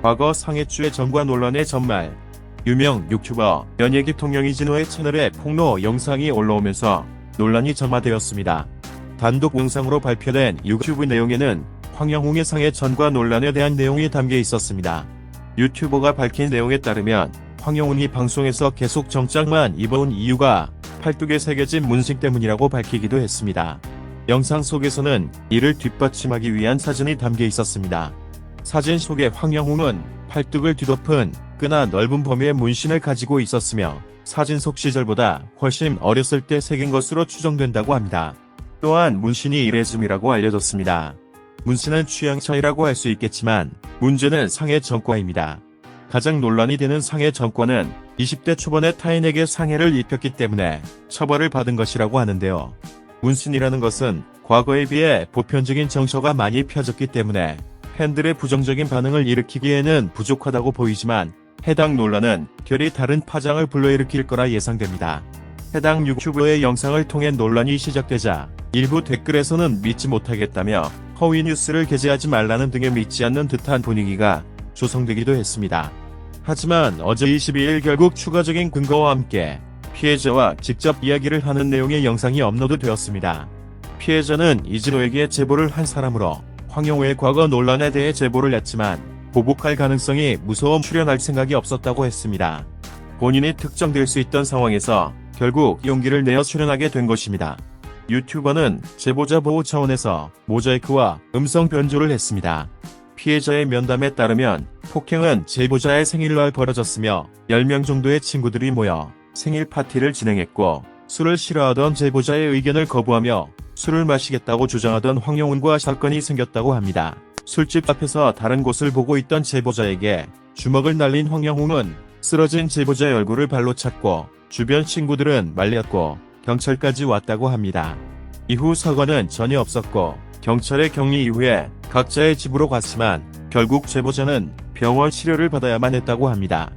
과거 상해주의 전과 논란의 전말. 유명 유튜버 연예계 통영 이진호의 채널에 폭로 영상이 올라오면서 논란이 점화되었습니다. 단독 영상으로 발표된 유튜브 내용에는 황영웅의 상해 전과 논란에 대한 내용이 담겨 있었습니다. 유튜버가 밝힌 내용에 따르면 황영웅이 방송에서 계속 정장만 입어온 이유가 팔뚝에 새겨진 문신 때문이라고 밝히기도 했습니다. 영상 속에서는 이를 뒷받침하기 위한 사진이 담겨 있었습니다. 사진 속의 황영웅은 팔뚝을 뒤덮은 꽤나 넓은 범위의 문신을 가지고 있었으며 사진 속 시절보다 훨씬 어렸을 때 새긴 것으로 추정된다고 합니다. 또한 문신이 이레즘이라고 알려졌습니다. 문신은 취향 차이라고 할 수 있겠지만 문제는 상해 전과입니다. 가장 논란이 되는 상해 전과는 20대 초반에 타인에게 상해를 입혔기 때문에 처벌을 받은 것이라고 하는데요. 문신이라는 것은 과거에 비해 보편적인 정서가 많이 펴졌기 때문에 팬들의 부정적인 반응을 일으키기에는 부족하다고 보이지만 해당 논란은 결이 다른 파장을 불러일으킬 거라 예상됩니다. 해당 유튜버의 영상을 통해 논란이 시작되자 일부 댓글에서는 믿지 못하겠다며 허위 뉴스를 게재하지 말라는 등의 믿지 않는 듯한 분위기가 조성되기도 했습니다. 하지만 어제 22일 결국 추가적인 근거와 함께 피해자와 직접 이야기를 하는 내용의 영상이 업로드되었습니다. 피해자는 이진호에게 제보를 한 사람으로 황영웅의 과거 논란에 대해 제보를 했지만 보복할 가능성이 무서워 출연할 생각이 없었다고 했습니다. 본인이 특정될 수 있던 상황에서 결국 용기를 내어 출연하게 된 것입니다. 유튜버는 제보자 보호 차원에서 모자이크와 음성 변조를 했습니다. 피해자의 면담에 따르면 폭행은 제보자의 생일날 벌어졌으며 10명 정도의 친구들이 모여 생일 파티를 진행했고 술을 싫어하던 제보자의 의견을 거부하며 술을 마시겠다고 주장하던 황영웅과 사건이 생겼다고 합니다. 술집 앞에서 다른 곳을 보고 있던 제보자에게 주먹을 날린 황영웅은 쓰러진 제보자의 얼굴을 발로 찼고 주변 친구들은 말렸고 경찰까지 왔다고 합니다. 이후 사과는 전혀 없었고 경찰의 격리 이후에 각자의 집으로 갔지만 결국 제보자는 병원 치료를 받아야만 했다고 합니다.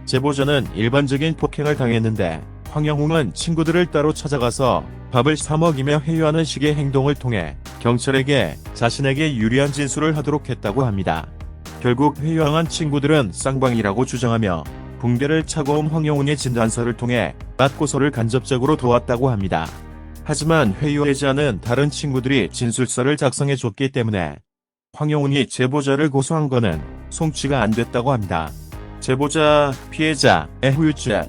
제보자는 일반적인 폭행을 당했는데 황영웅은 친구들을 따로 찾아가서 밥을 사 먹이며 회유하는 식의 행동을 통해 경찰에게 자신에게 유리한 진술을 하도록 했다고 합니다. 결국 회유한 친구들은 쌍방이라고 주장하며 붕대를 차고 온 황영웅의 진단서를 통해 맞고서를 간접적으로 도왔다고 합니다. 하지만 회유하지 않은 다른 친구들이 진술서를 작성해줬기 때문에 황영웅이 제보자를 고소한 것은 송치가 안 됐다고 합니다. 제보자, 피해자의 후유증.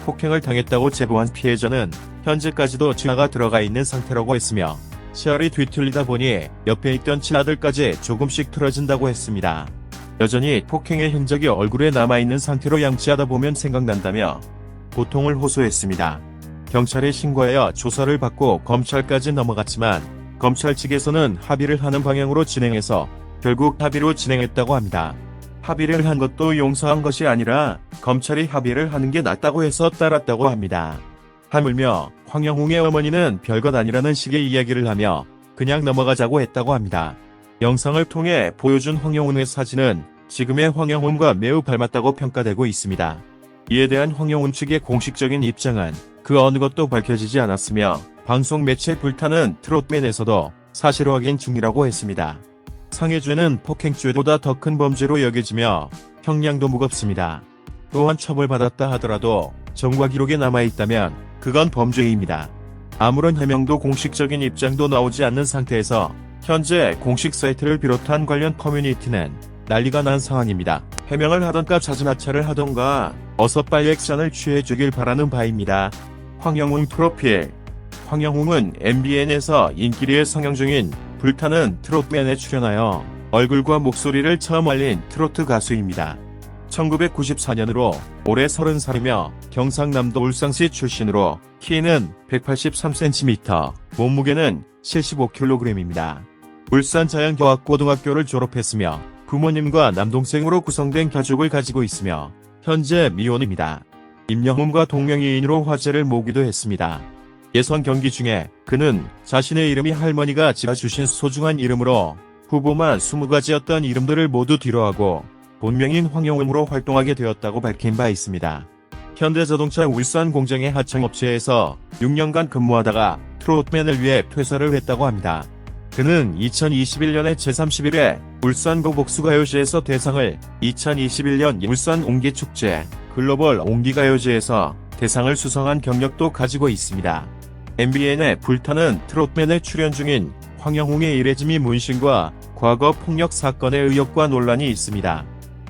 폭행을 당했다고 제보한 피해자는 현재까지도 치아가 들어가 있는 상태라고 했으며 치아를 뒤틀리다 보니 옆에 있던 치아들까지 조금씩 틀어진다고 했습니다. 여전히 폭행의 흔적이 얼굴에 남아있는 상태로 양치하다 보면 생각난다며 고통을 호소했습니다. 경찰에 신고하여 조사를 받고 검찰까지 넘어갔지만 검찰 측에서는 합의를 하는 방향으로 진행해서 결국 합의로 진행했다고 합니다. 합의를 한 것도 용서한 것이 아니라 검찰이 합의를 하는 게 낫다고 해서 따랐다고 합니다. 하물며 황영웅의 어머니는 별것 아니라는 식의 이야기를 하며 그냥 넘어가자고 했다고 합니다. 영상을 통해 보여준 황영웅의 사진은 지금의 황영웅과 매우 닮았다고 평가되고 있습니다. 이에 대한 황영웅 측의 공식적인 입장은 그 어느 것도 밝혀지지 않았으며 방송 매체 불타는 트롯맨에서도 사실 확인 중이라고 했습니다. 상해죄는 폭행죄보다 더 큰 범죄로 여겨지며 형량도 무겁습니다. 또한 처벌받았다 하더라도 전과 기록에 남아있다면 그건 범죄입니다. 아무런 해명도 공식적인 입장도 나오지 않는 상태에서 현재 공식 사이트를 비롯한 관련 커뮤니티는 난리가 난 상황입니다. 해명을 하던가 자진하차를 하던가 어서 빨리 액션을 취해주길 바라는 바입니다. 황영웅 프로필. 황영웅은 MBN에서 인기리에 상영 중인 불타는 트롯맨에 출연하여 얼굴과 목소리를 처음 알린 트로트 가수입니다. 1994년으로 올해 30살이며 경상남도 울산시 출신으로 키는 183cm, 몸무게는 75kg입니다. 울산자연과학고등학교를 졸업했으며 부모님과 남동생으로 구성된 가족을 가지고 있으며 현재 미혼입니다. 임영웅과 동명이인으로 화제를 모으기도 했습니다. 예선 경기 중에 그는 자신의 이름이 할머니가 지어주신 소중한 이름으로 후보만 20가지였던 이름들을 모두 뒤로하고 본명인 황영웅으로 활동하게 되었다고 밝힌 바 있습니다. 현대자동차 울산 공장의 하청업체에서 6년간 근무하다가 트롯맨을 위해 퇴사를 했다고 합니다. 그는 2021년에 제31회 울산고 복수가요제에서 대상을, 2021년 울산 옹기축제 글로벌 옹기가요제에서 대상을 수상한 경력도 가지고 있습니다. MBN의 불타는 트롯맨에 출연 중인 황영웅의 이레즈미 문신과 과거 폭력 사건의 의혹과 논란이 있습니다.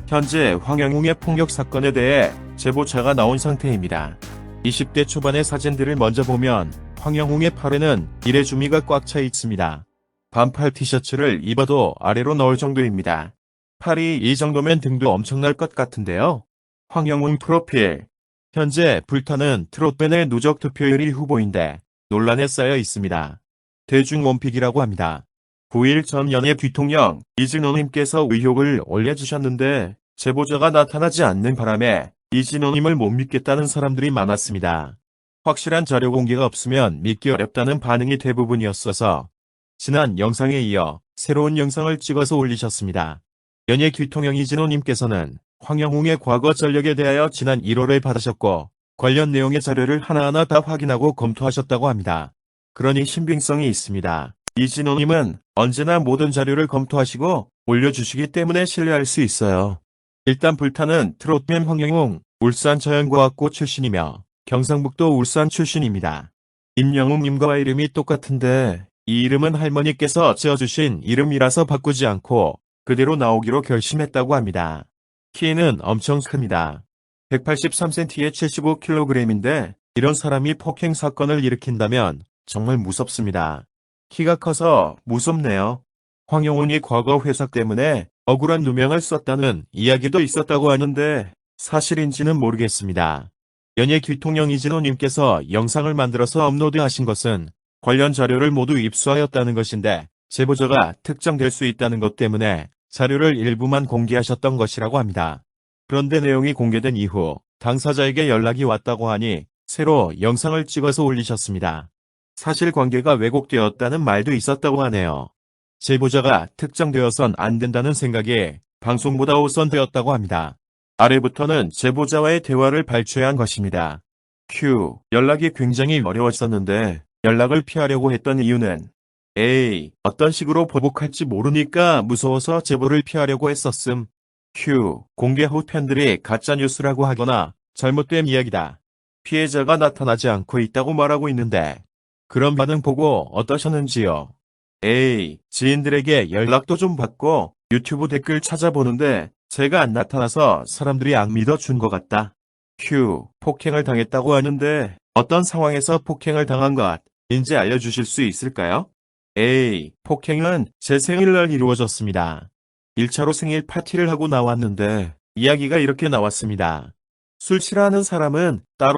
현재 황영웅의 폭력 사건에 대해 제보자가 나온 상태입니다. 20대 초반의 사진들을 먼저 보면 황영웅의 팔에는 이레즈미가 꽉 차 있습니다. 반팔 티셔츠를 입어도 아래로 넣을 정도입니다. 팔이 이 정도면 등도 엄청날 것 같은데요. 황영웅 프로필. 현재 불타는 트롯맨의 누적 득표율 1위 후보인데 논란에 쌓여 있습니다. 대중원픽이라고 합니다. 9일 전 연예 귀통령 이진호님께서 의혹을 올려주셨는데 제보자가 나타나지 않는 바람에 이진호님을 못 믿겠다는 사람들이 많았습니다. 확실한 자료 공개가 없으면 믿기 어렵다는 반응이 대부분이었어서 지난 영상에 이어 새로운 영상을 찍어서 올리셨습니다. 연예 귀통령 이진호님께서는 황영웅의 과거 전력에 대하여 지난 1월에 받으셨고 관련 내용의 자료를 하나하나 다 확인하고 검토하셨다고 합니다. 그러니 신빙성이 있습니다. 이진호님은 언제나 모든 자료를 검토하시고 올려주시기 때문에 신뢰할 수 있어요. 일단 불타는 트롯맨 황영웅, 울산 자연과학고 출신이며 경상북도 울산 출신입니다. 임영웅님과 이름이 똑같은데 이 이름은 할머니께서 지어주신 이름이라서 바꾸지 않고 그대로 나오기로 결심했다고 합니다. 키는 엄청 큽니다. 183cm에 75kg인데 이런 사람이 폭행 사건을 일으킨다면 정말 무섭습니다. 키가 커서 무섭네요. 황영웅이 과거 회사 때문에 억울한 누명을 썼다는 이야기도 있었다고 하는데 사실인지는 모르겠습니다. 연예 귀통령 이진호님께서 영상을 만들어서 업로드하신 것은 관련 자료를 모두 입수하였다는 것인데 제보자가 특정될 수 있다는 것 때문에 자료를 일부만 공개하셨던 것이라고 합니다. 그런데 내용이 공개된 이후 당사자에게 연락이 왔다고 하니 새로 영상을 찍어서 올리셨습니다. 사실관계가 왜곡되었다는 말도 있었다고 하네요. 제보자가 특정되어선 안 된다는 생각에 방송보다 우선되었다고 합니다. 아래부터는 제보자와의 대화를 발췌한 것입니다. 큐. 연락이 굉장히 어려웠었는데 연락을 피하려고 했던 이유는 어떤 식으로 보복할지 모르니까 무서워서 제보를 피하려고 했었음. 큐. 공개 후 팬들이 가짜뉴스라고 하거나 잘못된 이야기다. 피해자가 나타나지 않고 있다고 말하고 있는데 그런 반응 보고 어떠셨는지요? 지인들에게 연락도 좀 받고 유튜브 댓글 찾아보는데 제가 안 나타나서 사람들이 안 믿어준 것 같다. 큐. 폭행을 당했다고 하는데 어떤 상황에서 폭행을 당한 것인지 알려주실 수 있을까요? 폭행은 제 생일날 이루어졌습니다. 1차로 생일 파티를 하고 나왔는데 이야기가 이렇게 나왔습니다. 술 싫어하는 사람은 따로